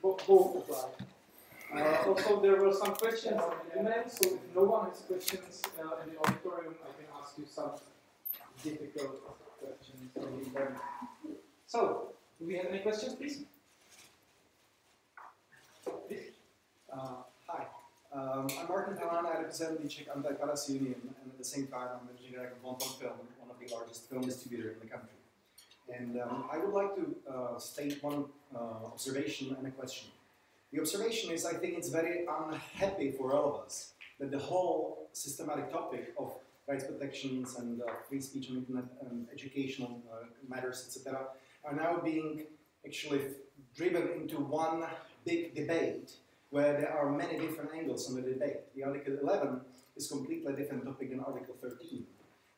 Both apply. Also, there were some questions on the email, so if no one has questions in the auditorium, I can ask you some difficult questions from the internet. So, do we have any questions, please? Hi, I'm Martin Haran. I represent the Czech Anti-Piracy Union, and at the same time, I'm managing director of Bonton Film, one of the largest film distributors in the country. And I would like to state one observation and a question. The observation is, I think it's very unhappy for all of us that the whole systematic topic of rights protections and free speech on internet and educational matters, etc., are now being actually driven into one big debate where there are many different angles on the debate. The Article 11 is a completely different topic than Article 13.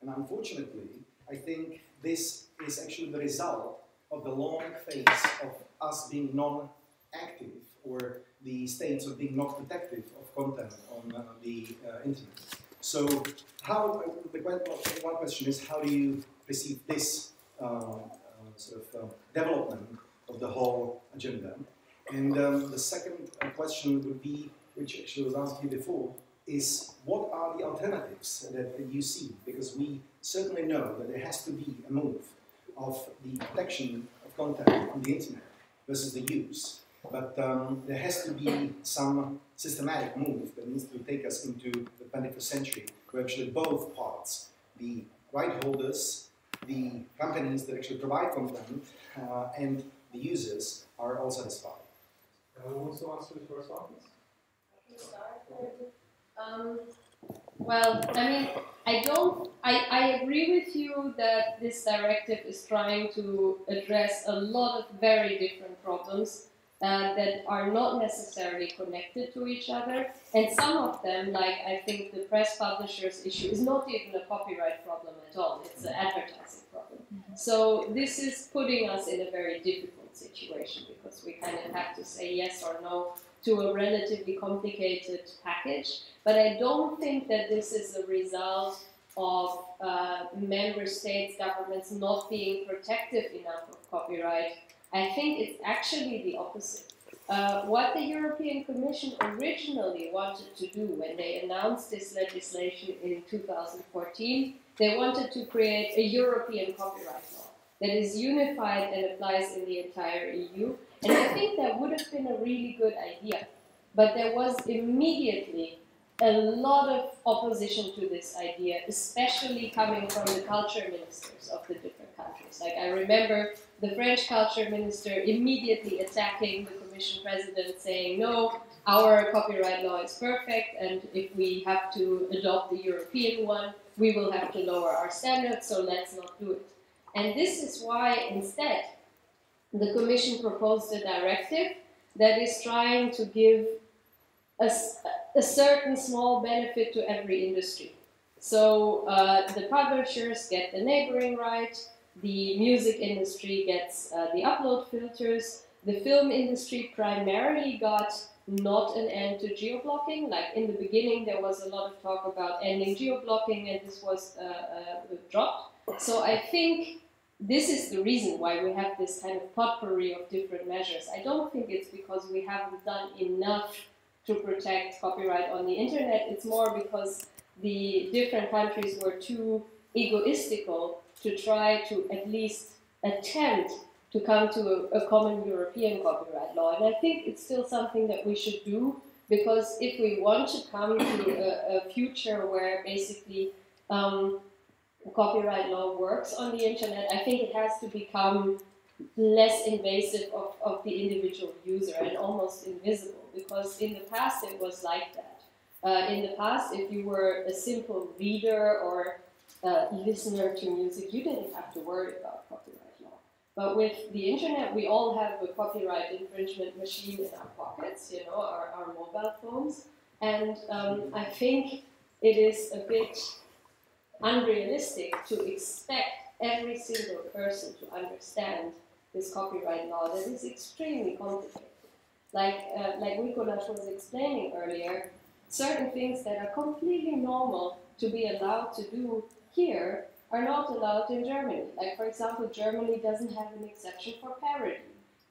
And unfortunately, I think this is actually the result of the long phase of us being non-active, or the states of being not protective of content on the internet. So, one question is, how do you perceive this development of the whole agenda? And the second question would be, which actually was asked you before, is what are the alternatives that you see? Because we certainly know that there has to be a move of the protection of content on the internet versus the use. But there has to be some systematic move that needs to take us into the 21st century, where actually both parts, the right holders, the companies that actually provide content, and the users are all satisfied. Who wants to answer the first one? I can start. Well, I mean, I agree with you that this directive is trying to address a lot of very different problems that are not necessarily connected to each other, and some of them, like I think the press publishers issue, is not even a copyright problem at all, it's an advertising problem. So this is putting us in a very difficult situation, because we kind of have to say yes or no to a relatively complicated package. But I don't think that this is a result of member states, governments not being protective enough of copyright. I think it's actually the opposite. What the European Commission originally wanted to do when they announced this legislation in 2014, they wanted to create a European copyright law that is unified and applies in the entire EU. And I think that would have been a really good idea. But there was immediately a lot of opposition to this idea, especially coming from the culture ministers of the different countries. Like, I remember the French culture minister immediately attacking the Commission president, saying, no, our copyright law is perfect, and if we have to adopt the European one, we will have to lower our standards, so let's not do it. And this is why, instead, the Commission proposed a directive that is trying to give a certain small benefit to every industry. So the publishers get the neighboring right, the music industry gets the upload filters, the film industry primarily got not an end to geo-blocking. Like in the beginning there was a lot of talk about ending geo-blocking, and this was dropped. So I think this is the reason why we have this kind of potpourri of different measures. I don't think it's because we haven't done enough to protect copyright on the internet. It's more because the different countries were too egoistical to try to at least attempt to come to a common European copyright law. And I think it's still something that we should do, because if we want to come to a future where basically copyright law works on the internet, I think it has to become less invasive of the individual user and almost invisible, because in the past it was like that. In the past, if you were a simple reader or listener to music, you didn't have to worry about copyright law. But with the internet, we all have a copyright infringement machine in our pockets, you know, our mobile phones. And I think it is a bit unrealistic to expect every single person to understand this copyright law that is extremely complicated. Like Nicolas was explaining earlier, certain things that are completely normal to be allowed to do here are not allowed in Germany. Like, for example, Germany doesn't have an exception for parody.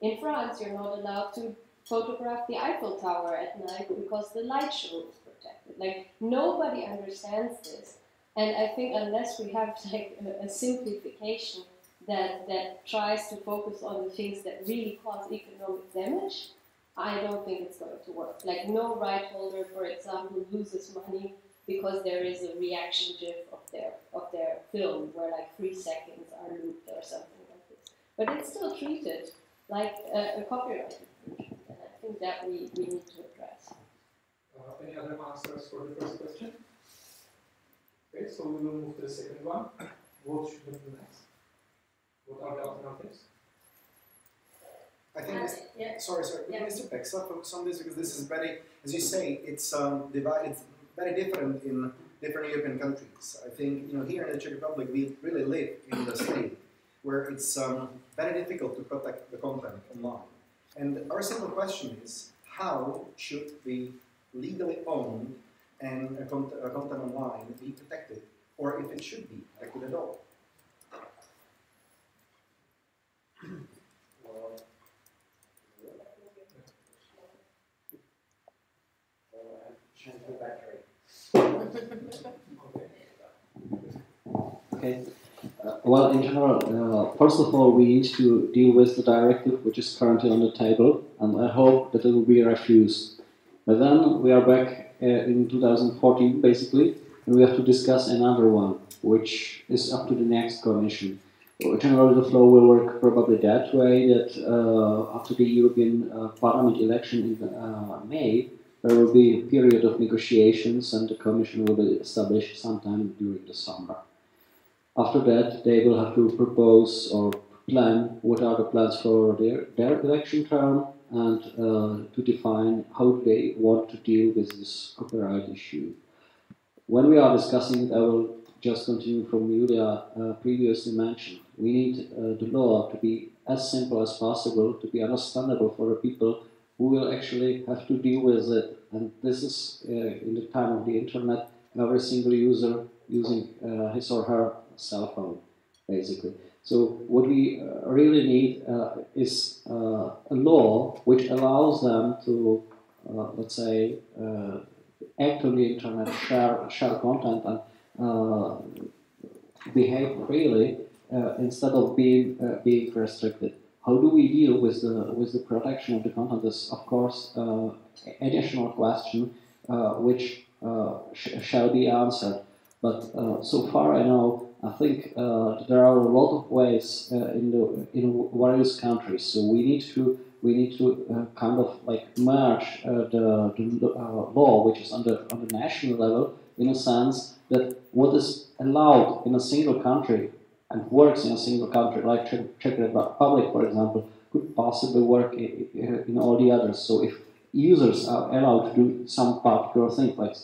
In France, you're not allowed to photograph the Eiffel Tower at night because the light show is protected. Like, nobody understands this. And I think unless we have like a simplification that tries to focus on the things that really cause economic damage, I don't think it's going to work. Like, no right holder, for example, loses money because there is a reaction gif of their film where like 3 seconds are looped or something like this. But it's still treated like a copyright infringement, and I think that we need to address. Any other answers for the first question? Okay, so we will move to the second one. What should we do next? What are the alternatives? I think sorry, Yeah. Mr. Peksa, focus on this because this is very, as you say, it's divided, it's very different in different European countries. I think here in the Czech Republic we really live in the state where it's very difficult to protect the content online. And our simple question is, how should the legally owned and content online be protected, or if it should be protected at all? Change the battery. Okay. Well, in general, first of all, we need to deal with the directive which is currently on the table, and I hope that it will be refused. But then we are back in 2014, basically, and we have to discuss another one, which is up to the next Commission. Generally, the flow will work probably that way, that after the European Parliament election in May, there will be a period of negotiations and the Commission will be established sometime during the summer. After that, they will have to propose or plan what are the plans for their election term and to define how they want to deal with this copyright issue. When we are discussing it, I will just continue from Julia previously mentioned. We need the law to be as simple as possible, to be understandable for the people who will actually have to deal with it. And this is, in the time of the internet, every single user using his or her cell phone, basically. So what we really need is a law which allows them to, let's say, act on the internet, share content, and behave freely instead of being restricted. How do we deal with the protection of the content is, of course, additional question which shall be answered. But so far I know, I think there are a lot of ways in various countries. So we need to kind of like merge the law which is on the national level, in a sense that what is allowed in a single country and works in a single country, like Czech Republic, for example, could possibly work in all the others. So if users are allowed to do some particular thing, like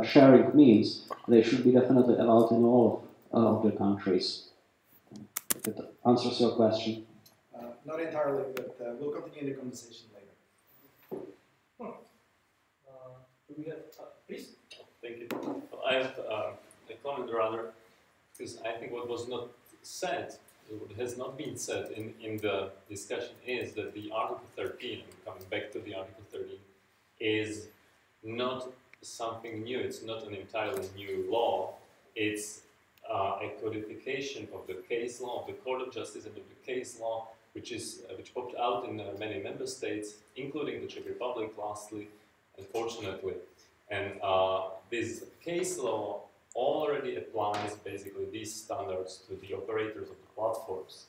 sharing memes, they should be definitely allowed in all of the countries. If it answers your question. Not entirely, but we'll continue the conversation later. Do we have, please? Thank you. Well, I have a comment rather, because I think what was not said, what has not been said in the discussion is that the Article 13, and coming back to the Article 13, is not something new. It's not an entirely new law. It's a codification of the case law, of the Court of Justice and of the case law, which popped out in many member states, including the Czech Republic, lastly, unfortunately. And this case law already applies basically these standards to the operators of the platforms.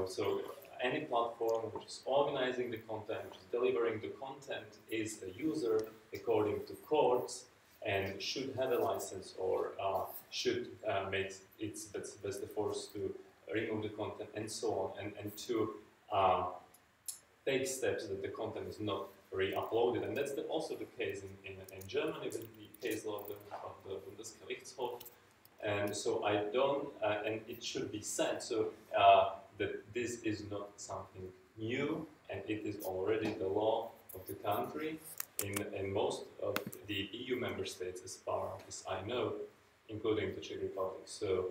So any platform which is organizing the content, which is delivering the content, is a user according to courts and should have a license or should make its best efforts to remove the content and so on, and to take steps that the content is not re-uploaded. And that's also the case in Germany with the case law of the Bundesgerichtshof. And so I don't, and it should be said, so that this is not something new, and it is already the law of the country in most of the EU member states, as far as I know, including the Czech Republic. So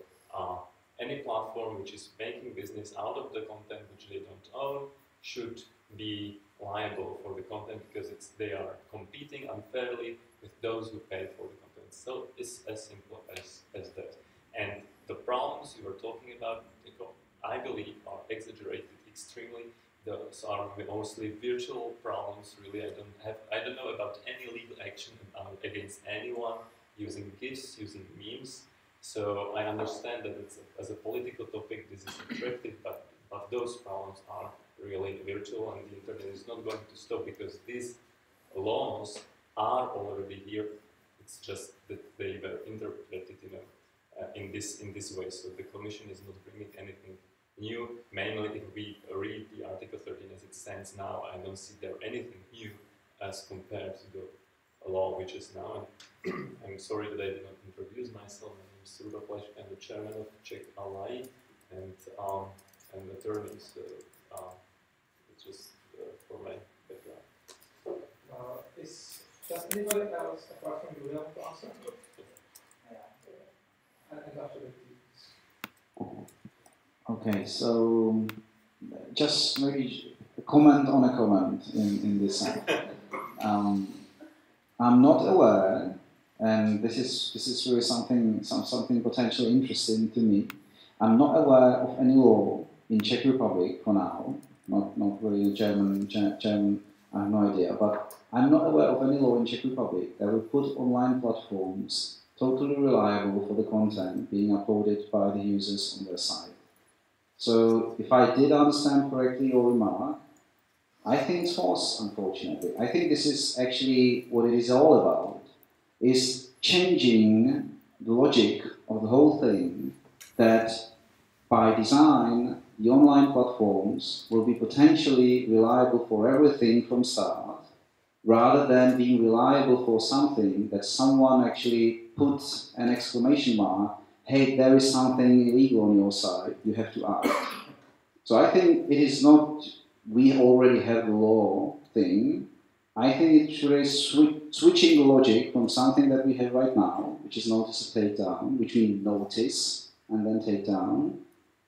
any platform which is making business out of the content which they don't own should be liable for the content because they are competing unfairly with those who pay for the content. So it's as simple as that. And the problems you are talking about, I believe, are exaggerated extremely. Those are mostly virtual problems. Really, I don't know about any legal action against anyone using GIFs, using memes. So I understand that as a political topic, this is attractive, but those problems are really virtual, and the internet is not going to stop because these laws are already here. It's just that they were interpreted, in this way. So the Commission is not bringing anything new. Mainly, if we read the Article 13 as it stands now, I don't see there anything new as compared to the law which is now. And I'm sorry that I did not introduce myself. My name is Ruda Pleška. I'm the chairman of Czech Ally and attorney. So it's just for my background. Does anybody else apart from you want to answer? And after the Okay, so just maybe a comment on a comment in this sense. I'm not aware, and this is really something potentially interesting to me. I'm not aware of any law in Czech Republic for now. Not really German. I have no idea, but I'm not aware of any law in Czech Republic that would put online platforms totally reliable for the content being uploaded by the users on their site. So, if I did understand correctly your remark, I think it's false, unfortunately. I think this is actually what it is all about, is changing the logic of the whole thing, that by design, the online platforms will be potentially reliable for everything from start, rather than being reliable for something that someone actually puts an exclamation mark, hey, there is something illegal on your side, you have to act. So I think it is not, we already have the law thing. I think it's really switching the logic from something that we have right now, which is notice and take down, which we notice and then take down,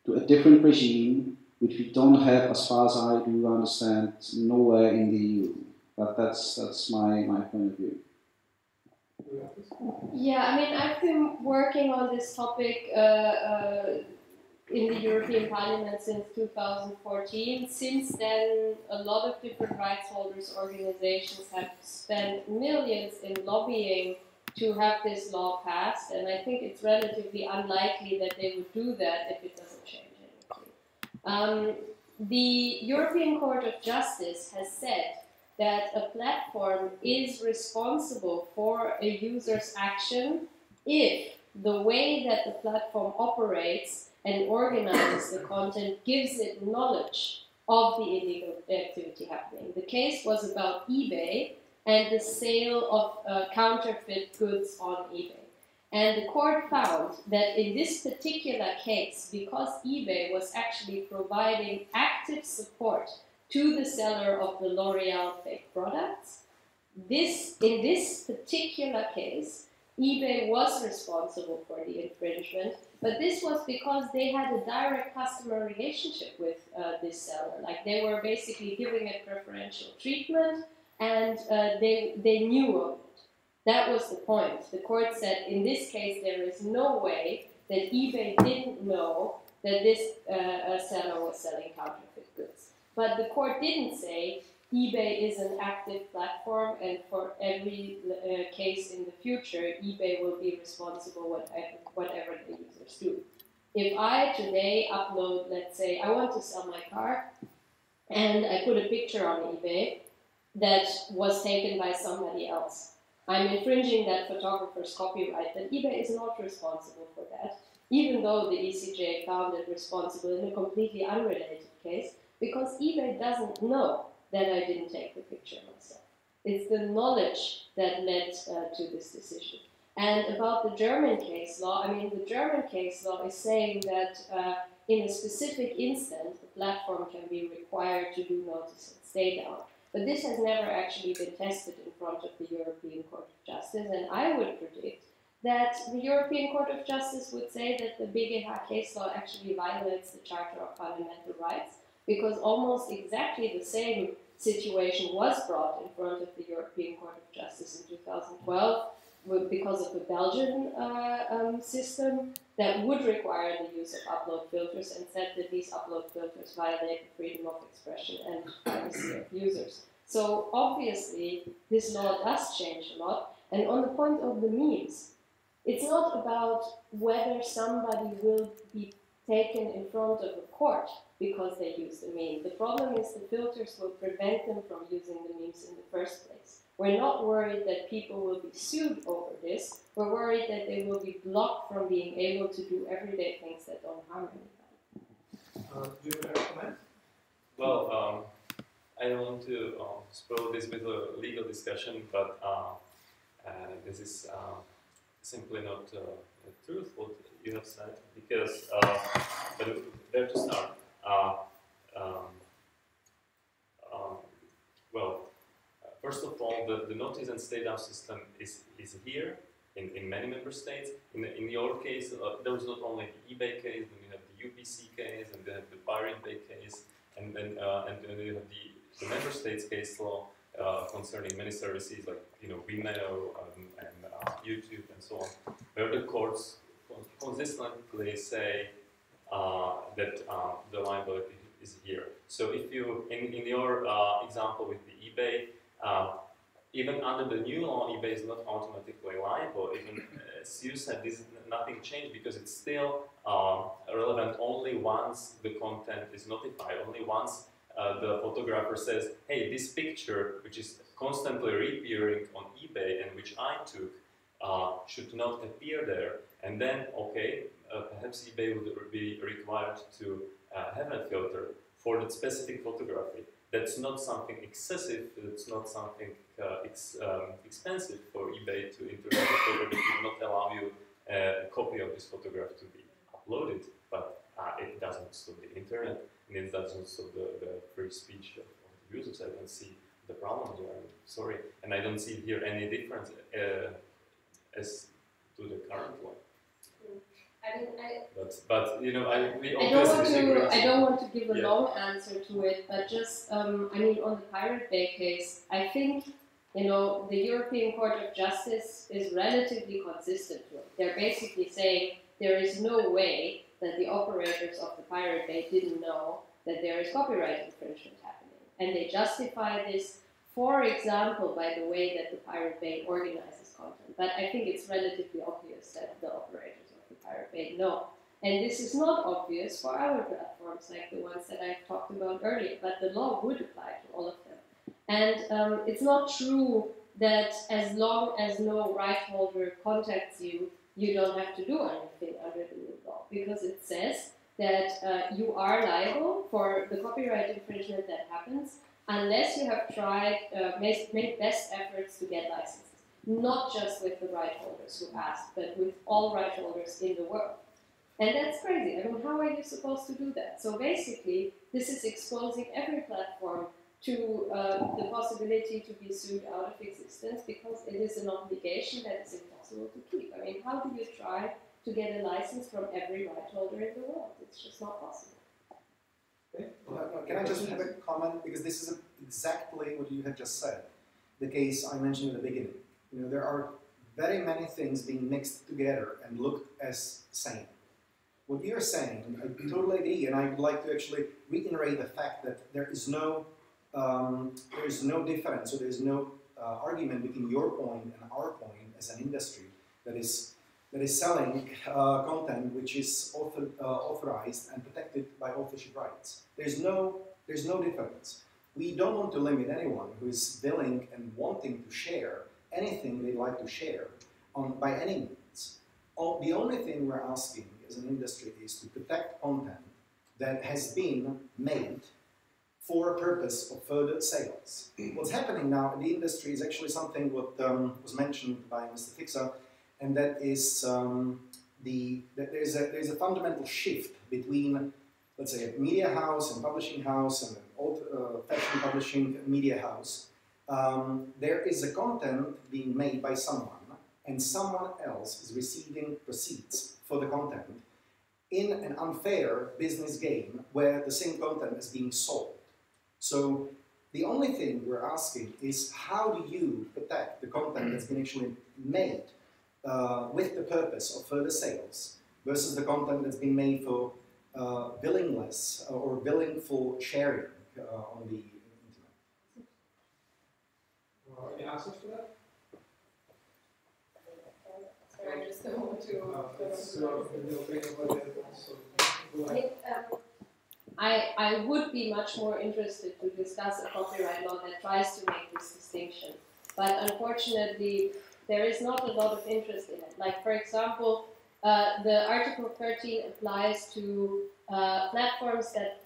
to a different regime, which we don't have, as far as I do understand, nowhere in the EU. But that's my point of view. Yeah, I mean, I've been working on this topic in the European Parliament since 2014. Since then, a lot of different rights holders organizations have spent millions in lobbying to have this law passed, and I think it's relatively unlikely that they would do that if it doesn't change anything. The European Court of Justice has said that a platform is responsible for a user's action if the way that the platform operates and organizes the content gives it knowledge of the illegal activity happening. The case was about eBay and the sale of counterfeit goods on eBay. And the court found that in this particular case, because eBay was actually providing active support to the seller of the L'Oreal fake products, in this particular case, eBay was responsible for the infringement, but this was because they had a direct customer relationship with this seller. Like, they were basically giving it preferential treatment, and they knew of it. That was the point. The court said, in this case, there is no way that eBay didn't know that this seller was selling counterfeit goods. But the court didn't say eBay is an active platform, and for every case in the future, eBay will be responsible whatever the users do. If I today upload, let's say, I want to sell my car, and I put a picture on eBay that was taken by somebody else, I'm infringing that photographer's copyright, but eBay is not responsible for that, even though the ECJ found it responsible in a completely unrelated case, because eBay doesn't know that I didn't take the picture myself. It's the knowledge that led to this decision. And about the German case law, I mean, the German case law is saying that in a specific instance, the platform can be required to do notice and stay down. But this has never actually been tested in front of the European Court of Justice, and I would predict that the European Court of Justice would say that the BGH case law actually violates the Charter of Fundamental Rights, because almost exactly the same situation was brought in front of the European Court of Justice in 2012 because of the Belgian system that would require the use of upload filters, and said that these upload filters violate the freedom of expression and privacy of users. So obviously this law does change a lot. And on the point of the memes, it's not about whether somebody will be taken in front of a court because they use the meme. The problem is the filters will prevent them from using the memes in the first place. We're not worried that people will be sued over this. We're worried that they will be blocked from being able to do everyday things that don't harm anybody. Do you have a comment? Well, I don't want to spoil this with a legal discussion, but this is simply not truth what you have said, because but where to start? Well, first of all, the notice and stay down system is here in many member states. In your case, there was not only the eBay case, then you have the UPC case, and then the Pirate Bay case, and then you have the member states case law concerning many services like Vimeo and YouTube and so on, where the courts consistently say that the liability is here. So if you, in your example with the eBay, even under the new law, eBay is not automatically liable. Even as you said, this is nothing changed because it's still relevant only once the content is notified, only once the photographer says, hey, this picture, which is constantly reappearing on eBay and which I took, should not appear there. And then, okay, perhaps eBay would be required to have a filter for that specific photography. That's not something excessive, that's not something expensive for eBay to introduce a filter that would not allow you a copy of this photograph to be uploaded, but it doesn't stop the internet, and it doesn't stop the free speech of the users. I don't see the problem here, I'm sorry. And I don't see here any difference as to the current one. I mean, I don't want to give a long answer to it, but just I mean, on the Pirate Bay case, I think the European Court of Justice is relatively consistent with it. They're basically saying there is no way that the operators of the Pirate Bay didn't know that there is copyright infringement happening, and they justify this, for example, by the way that the Pirate Bay organizes content. But I think it's relatively obvious that the operators Pirate Bay know. And this is not obvious for our platforms like the ones that I've talked about earlier, but the law would apply to all of them. And it's not true that as long as no right holder contacts you, you don't have to do anything under the new law, because it says that you are liable for the copyright infringement that happens unless you have tried, made best efforts to get licenses. Not just with the right holders who asked, but with all right holders in the world. And that's crazy. I mean, how are you supposed to do that? So basically, this is exposing every platform to the possibility to be sued out of existence, because it is an obligation that is impossible to keep. I mean, how do you try to get a license from every right holder in the world? It's just not possible. Okay. Can I just have a comment? Because this is exactly what you have just said. The case I mentioned at the beginning. There are very many things being mixed together and looked as same. What you're saying, I totally agree, and I would like to actually reiterate the fact that there is no difference, or there is no argument between your point and our point as an industry that is selling content which is authorized and protected by authorship rights. There's no difference. We don't want to limit anyone who is willing and wanting to share anything they like to share by any means. The only thing we're asking as an industry is to protect content that has been made for a purpose of further sales. What's happening now in the industry is actually something what was mentioned by Mr. Fixer, and that is that there's a fundamental shift between, let's say, a media house and publishing house and an old-fashioned publishing media house. There is a content being made by someone and someone else is receiving receipts for the content in an unfair business game where the same content is being sold. So the only thing we're asking is, how do you protect the content that's been actually made with the purpose of further sales versus the content that's been made for billingless or billingful sharing on the internet? Any answers to that? Sorry, I just don't want to. I would be much more interested to discuss a copyright law that tries to make this distinction. But unfortunately, there is not a lot of interest in it. Like, for example, the Article 13 applies to platforms that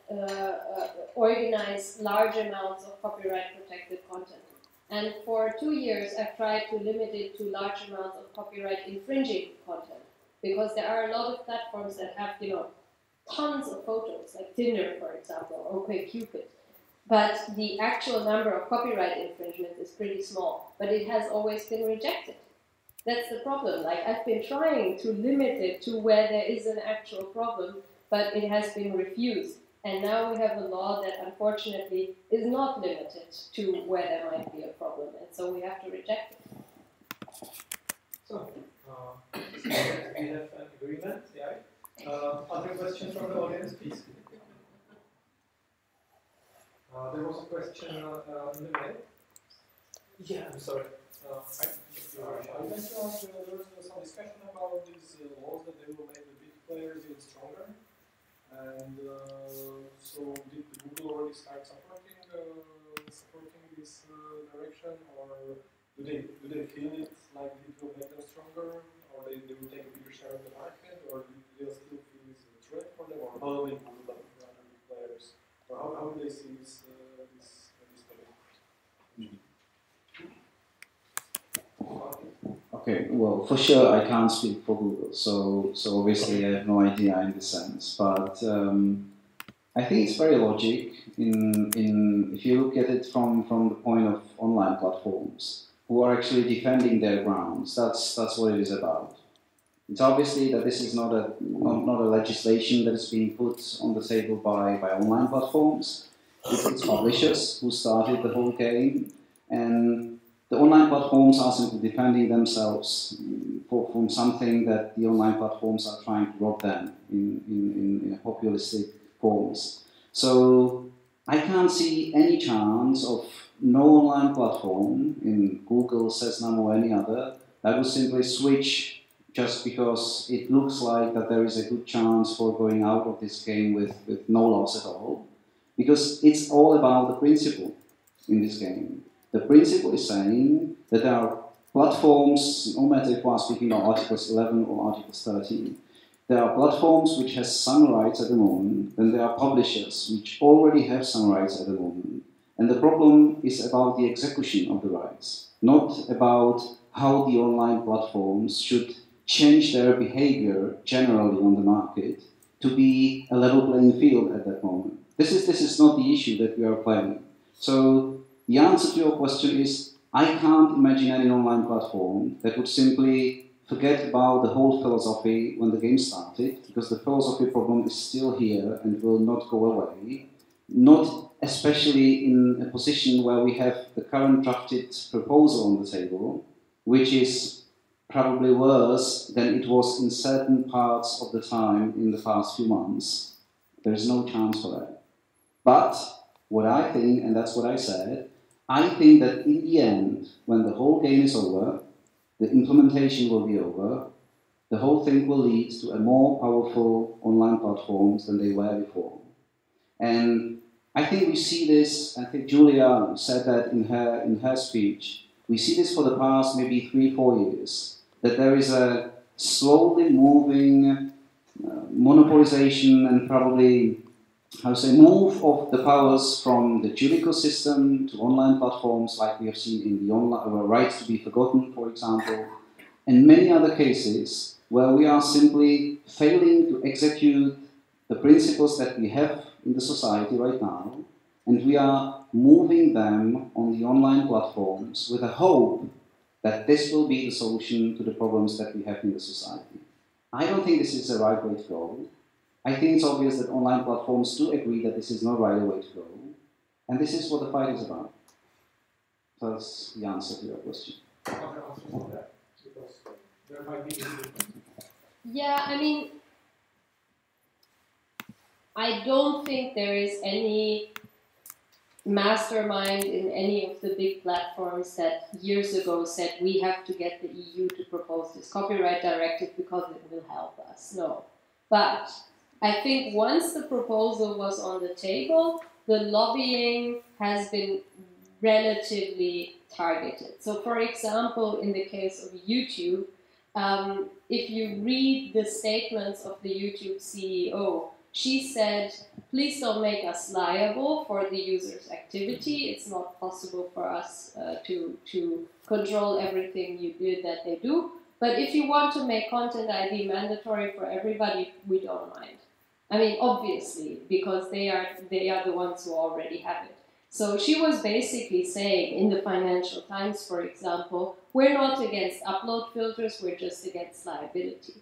organize large amounts of copyright-protected content. And for 2 years, I've tried to limit it to large amounts of copyright-infringing content, because there are a lot of platforms that have, you know, tons of photos, like Tinder, for example, or OkCupid. But the actual number of copyright infringements is pretty small, but it has always been rejected. That's the problem. Like, I've been trying to limit it to where there is an actual problem, but it has been refused. And now we have a law that unfortunately is not limited to where there might be a problem, and so we have to reject it. So, we have an agreement, yeah? Other questions from the audience, please? There was a question in the mail. Yeah, I'm sorry. I would like to ask, there was some discussion about these laws that they will make the big players even stronger. And so did Google already start supporting this direction, or do they feel it like it will make them stronger, or they will take a bigger share of the market, or do they still feel it's a threat for them, or following Google and other big players, or how do they see this Okay, well, for sure I can't speak for Google, so obviously I have no idea in this sense, but I think it's very logic if you look at it from the point of online platforms who are actually defending their grounds. That's what it is about. It's obviously that this is not a legislation that is being put on the table by online platforms. It's publishers who started the whole game, and the online platforms are simply defending themselves from something that the online platforms are trying to rob them in a populistic forms. So I can't see any chance of no online platform in Google, Cessnam or any other that will simply switch just because it looks like that there is a good chance for going out of this game with no loss at all. Because it's all about the principle in this game. The principle is saying that there are platforms, no matter if we are speaking about Articles 11 or Articles 13, there are platforms which have some rights at the moment, and there are publishers which already have some rights at the moment. And the problem is about the execution of the rights, not about how the online platforms should change their behavior generally on the market to be a level playing field at that moment. This is not the issue that we are playing. So the answer to your question is, I can't imagine any online platform that would simply forget about the whole philosophy when the game started, because the philosophy problem is still here and will not go away, not especially in a position where we have the current drafted proposal on the table, which is probably worse than it was in certain parts of the time in the past few months. There is no chance for that. But what I think, and that's what I said, I think that in the end, when the whole game is over, the implementation will be over, the whole thing will lead to a more powerful online platforms than they were before. And I think we see this, I think Julia said that in her speech, we see this for the past maybe 3-4 years, that there is a slowly moving monopolization and probably, how to say, move of the powers from the judicial system to online platforms, like we have seen in the online rights to be forgotten, for example, and many other cases where we are simply failing to execute the principles that we have in the society right now, and we are moving them on the online platforms with a hope that this will be the solution to the problems that we have in the society. I don't think this is the right way to go. I think it's obvious that online platforms do agree that this is not the right way to go, and this is what the fight is about. So that's the answer to your question. Other answers on that? Because there might be. Yeah, I mean, I don't think there is any mastermind in any of the big platforms that years ago said we have to get the EU to propose this copyright directive because it will help us. No. But I think once the proposal was on the table, the lobbying has been relatively targeted. So for example, in the case of YouTube, if you read the statements of the YouTube CEO, she said, please don't make us liable for the user's activity. It's not possible for us to control everything you did that they do. But if you want to make Content ID mandatory for everybody, we don't mind. I mean, obviously, because they are the ones who already have it. So she was basically saying in the Financial Times, for example, we're not against upload filters, we're just against liability.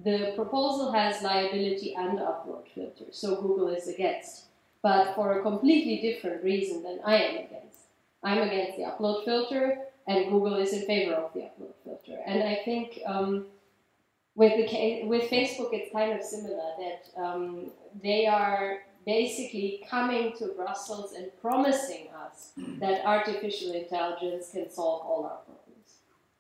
The proposal has liability and upload filters, so Google is against, but for a completely different reason than I am against. I'm against the upload filter, and Google is in favor of the upload filter. And I think with Facebook, it's kind of similar, that they are basically coming to Brussels and promising us that artificial intelligence can solve all our problems.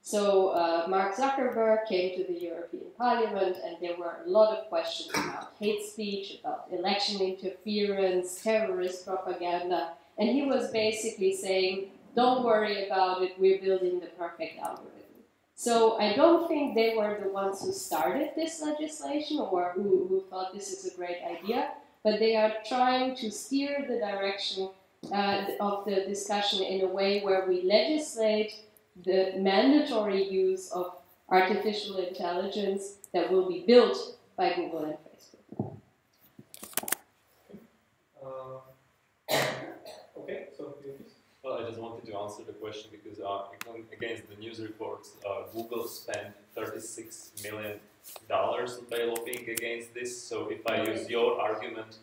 So Mark Zuckerberg came to the European Parliament, and there were a lot of questions about hate speech, about election interference, terrorist propaganda, and he was basically saying, don't worry about it, we're building the perfect algorithm. So I don't think they were the ones who started this legislation or who thought this is a great idea, but they are trying to steer the direction of the discussion in a way where we legislate the mandatory use of artificial intelligence that will be built by Google and Facebook. Okay, so please. Well, I just wanted to answer the question because against the news reports, Google spent $36 million by lobbying against this. So if I use your argument,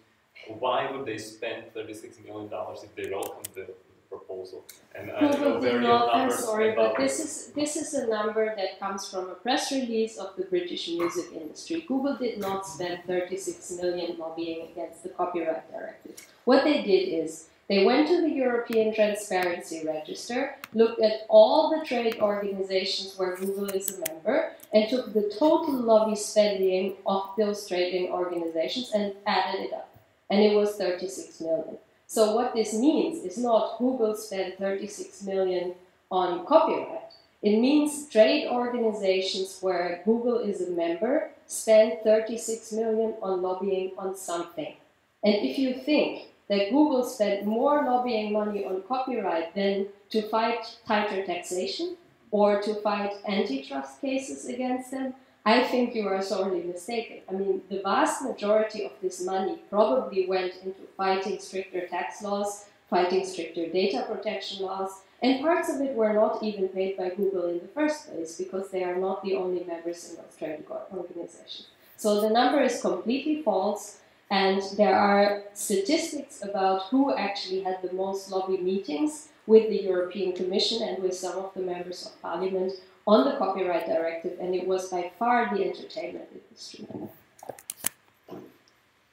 why would they spend $36 million if they welcome the proposal? And I know very numbers. I'm sorry, but this is a number that comes from a press release of the British music industry. Google did not spend 36 million lobbying against the copyright directive. What they did is they went to the European Transparency Register, looked at all the trade organizations where Google is a member, and took the total lobby spending of those trading organizations and added it up. And it was 36 million. So what this means is not Google spent 36 million on copyright. It means trade organizations where Google is a member spend 36 million on lobbying on something. And if you think that Google spent more lobbying money on copyright than to fight tighter taxation or to fight antitrust cases against them, I think you are sorely mistaken. I mean, the vast majority of this money probably went into fighting stricter tax laws, fighting stricter data protection laws, and parts of it were not even paid by Google in the first place because they are not the only members in those trade organizations. So the number is completely false. And there are statistics about who actually had the most lobby meetings with the European Commission and with some of the members of Parliament on the copyright directive, and it was by far the entertainment industry.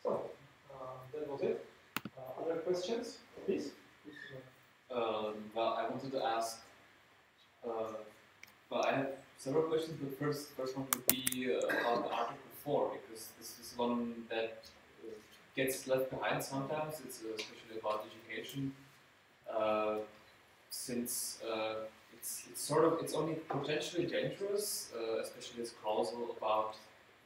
So, that was it. Other questions, please? Well, I wanted to ask, well, I have several questions, but first one would be about the Article 4, because this is one that gets left behind sometimes. It's especially about education, since it's only potentially dangerous, especially this clausel about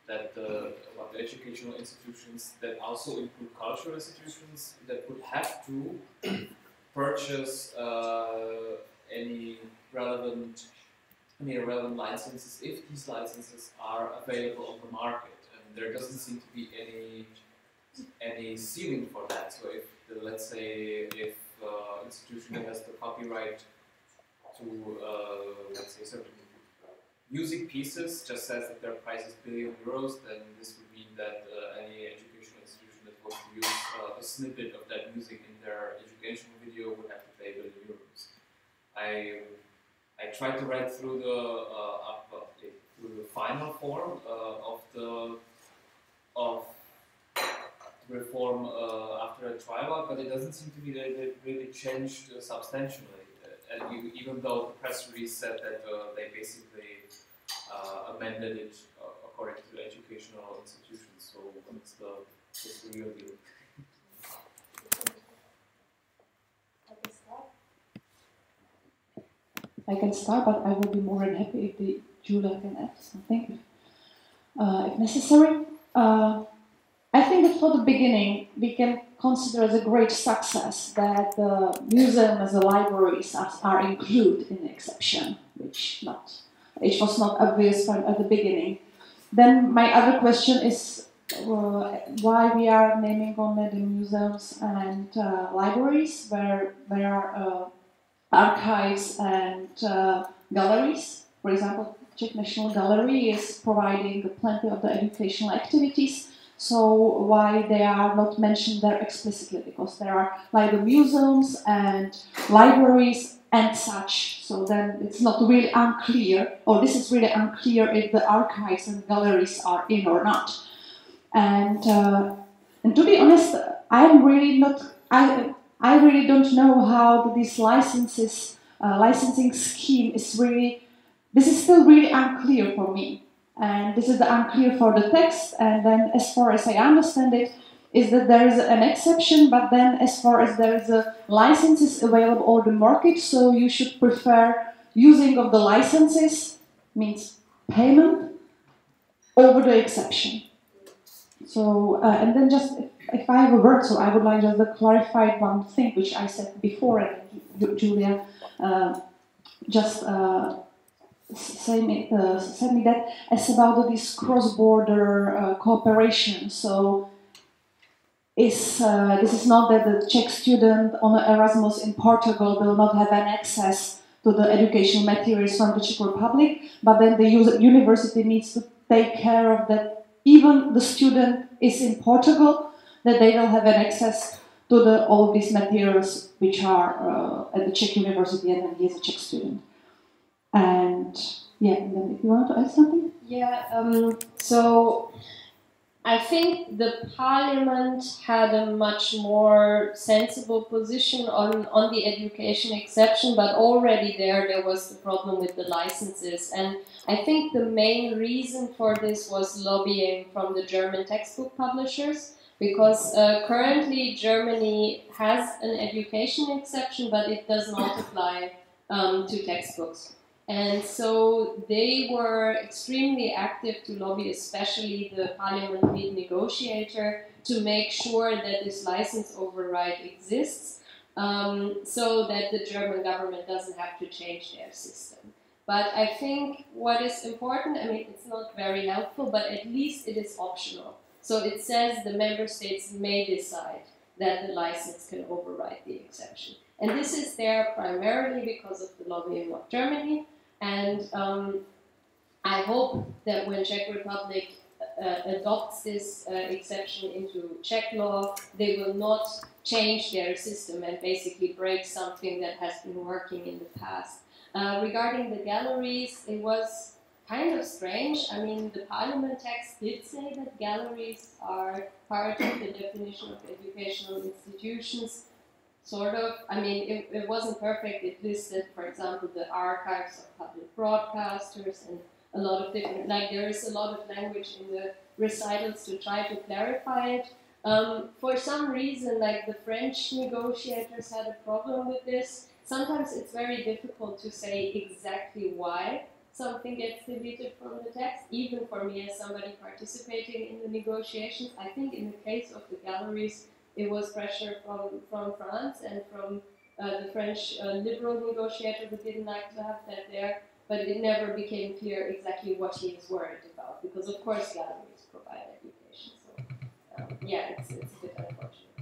the educational institutions that also include cultural institutions that would have to purchase any relevant licenses if these licenses are available on the market, and there doesn't seem to be any ceiling for that. So if let's say if institution has the copyright let's say, certain music pieces, just says that their price is €1 billion, then this would mean that any educational institution that wants to use a snippet of that music in their educational video would have to pay €1 billion. I tried to read through the final form of the reform after a trial, but it doesn't seem to me that it really changed substantially. And even though the press release said that they basically amended it according to the educational institutions. So what's the real deal? I can start, but I will be more than happy if Julia can add something, if necessary. I think that for the beginning, we can consider as a great success that the museum as the libraries are included in the exception, which was not obvious at the beginning. Then my other question is why we are naming only the museums and libraries, where there are archives and galleries. For example, Czech National Gallery is providing plenty of the educational activities. So why they are not mentioned there explicitly? Because there are like the museums and libraries and such. So then it's not really unclear, or this is really unclear if the archives and galleries are in or not. And to be honest, I'm really not. I really don't know how this licensing scheme is really. This is still really unclear for me. And this is unclear for the text, and then as far as I understand it, is that there is an exception, but then as far as there is a licenses available on the market, so you should prefer using of the licenses, means payment, over the exception. So, and then just, if I have a word, so I would like just to clarify one thing, which I said before, and Julia just said me that as about this cross-border cooperation. So this is not that the Czech student on Erasmus in Portugal will not have an access to the educational materials from the Czech Republic, but then the university needs to take care of that. Even the student is in Portugal, that they will have an access to all of these materials which are at the Czech university, and then he is a Czech student. And yeah, and then if you want to add something? Yeah, so I think the parliament had a much more sensible position on the education exception, but already there was the problem with the licenses. And I think the main reason for this was lobbying from the German textbook publishers, because currently Germany has an education exception, but it does not apply to textbooks. And so they were extremely active to lobby, especially the parliament lead negotiator, to make sure that this license override exists, so that the German government doesn't have to change their system. But I think what is important, I mean, it's not very helpful, but at least it is optional. So it says the member states may decide that the license can override the exception. And this is there primarily because of the lobbying of Germany. And I hope that when Czech Republic adopts this exception into Czech law, they will not change their system and basically break something that has been working in the past. Regarding the galleries, it was kind of strange. I mean, the parliament text did say that galleries are part of the definition of educational institutions. Sort of. I mean, it wasn't perfect. It listed, for example, the archives of public broadcasters and a lot of different, like there is a lot of language in the recitals to try to clarify it. For some reason, like the French negotiators had a problem with this. Sometimes it's very difficult to say exactly why something gets deleted from the text, even for me as somebody participating in the negotiations. I think in the case of the galleries, it was pressure from France and from the French liberal negotiator who didn't like to have that there, but it never became clear exactly what he was worried about, because of course galleries provide education. So yeah, it's a bit unfortunate.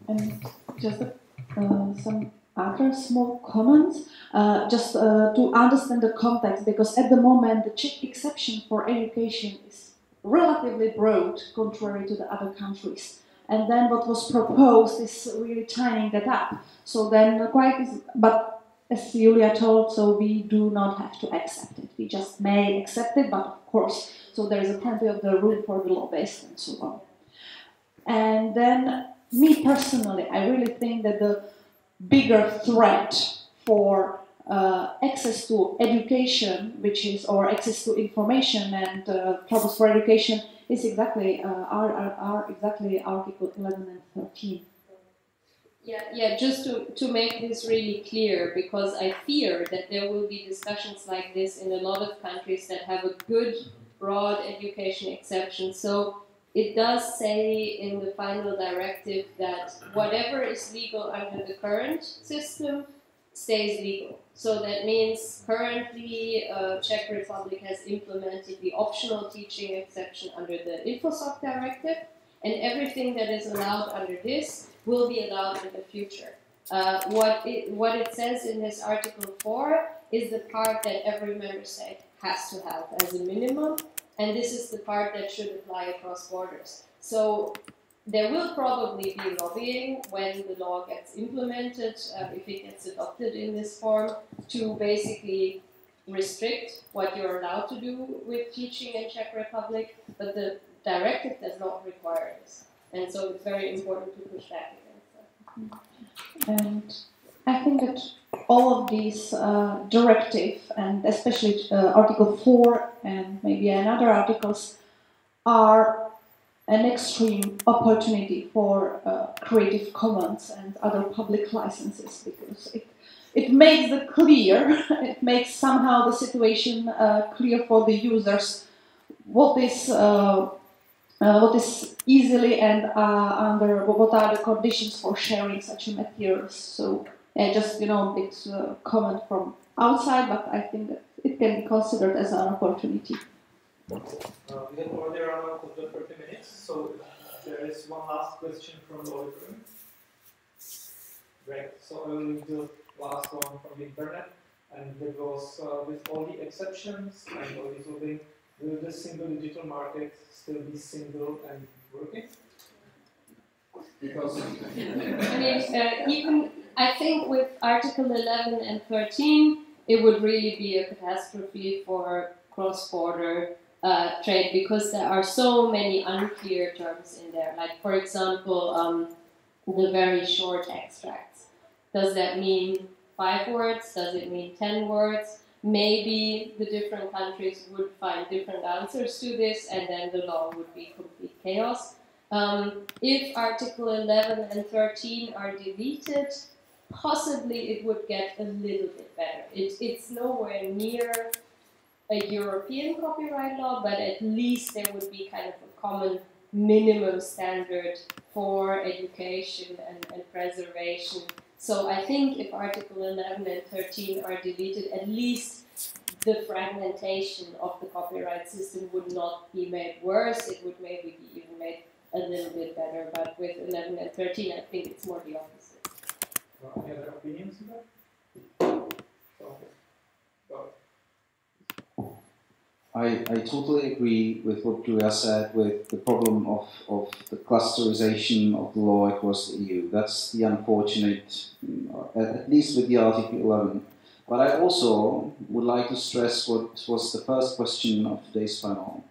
And just some other small comments, just to understand the context, because at the moment the Czech exception for education is relatively broad, contrary to the other countries. And then what was proposed is really tidying that up. So then but as Julia told, so we do not have to accept it. We just may accept it, but of course, so there is plenty of the room for the law-based and so on. And then, me personally, I really think that the bigger threat for access to education, or access to information and troubles for education, is exactly exactly Article 11 and 13. Yeah. Just to make this really clear, because I fear that there will be discussions like this in a lot of countries that have a good, broad education exception. So it does say in the final directive that whatever is legal under the current system stays legal. So that means currently Czech Republic has implemented the optional teaching exception under the InfoSoc directive, and everything that is allowed under this will be allowed in the future. What it says in this Article 4 is the part that every member state has to have as a minimum, and this is the part that should apply across borders. So there will probably be lobbying when the law gets implemented, if it gets adopted in this form, to basically restrict what you're allowed to do with teaching in Czech Republic, but the directive does not require this. And so it's very important to push back against that. And I think that all of these directive, and especially Article 4 and maybe another articles, are an extreme opportunity for Creative Commons and other public licenses, because it makes it clear, it makes somehow the situation clear for the users what is easily and under what are the conditions for sharing such materials. So just big comment from outside, but I think that it can be considered as an opportunity. We have already run out of the 30 minutes, so there is one last question from the auditorium. Great, so I will read the last one from the internet, and that was with all the exceptions and all these moving, will the single digital market still be single and working? Because I think with Article 11 and 13, it would really be a catastrophe for cross-border trade, because there are so many unclear terms in there. Like, for example, the very short extracts. Does that mean 5 words? Does it mean 10 words? Maybe the different countries would find different answers to this, and then the law would be complete chaos. If Article 11 and 13 are deleted, possibly it would get a little bit better. It's nowhere near a European copyright law, but at least there would be kind of a common minimum standard for education and preservation. So I think if Article 11 and 13 are deleted, at least the fragmentation of the copyright system would not be made worse. It would maybe be even made a little bit better, but with 11 and 13, I think it's more the opposite. Any other opinions on that? I totally agree with what Julia said with the problem of the clusterization of the law across the EU. That's the unfortunate, at least with the Article 11. But I also would like to stress what was the first question of today's panel,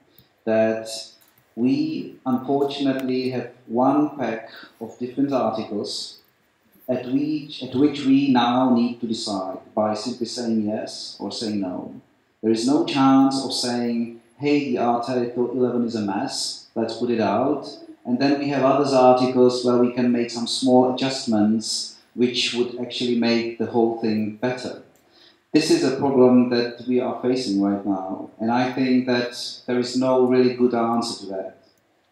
that we unfortunately have one pack of different articles at which we now need to decide by simply saying yes or saying no. There is no chance of saying, hey, the Article 11 is a mess, let's put it out. And then we have other articles where we can make some small adjustments which would actually make the whole thing better. This is a problem that we are facing right now. And I think that there is no really good answer to that.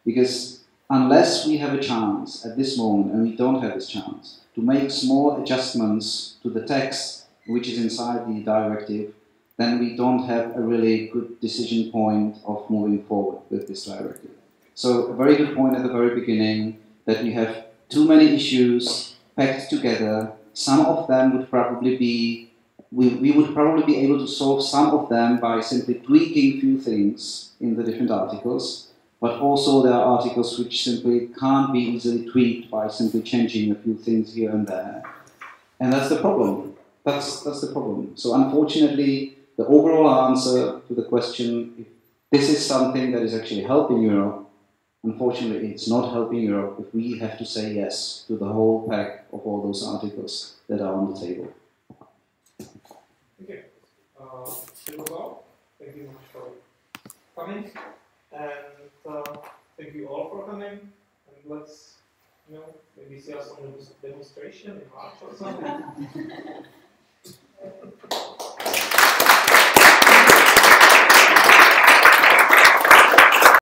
Because unless we have a chance at this moment, and we don't have this chance, to make small adjustments to the text which is inside the directive, then we don't have a really good decision point of moving forward with this directive. So a very good point at the very beginning, that we have too many issues packed together, some of them would probably be, we would probably be able to solve some of them by simply tweaking few things in the different articles, but also there are articles which simply can't be easily tweaked by simply changing a few things here and there. And that's the problem. That's the problem. So unfortunately, the overall answer to the question, if this is something that is actually helping Europe, unfortunately, it's not helping Europe if we have to say yes to the whole pack of all those articles that are on the table. Okay. That was all. Thank you much for coming, and thank you all for coming. And let's, maybe see us on a demonstration in March or something.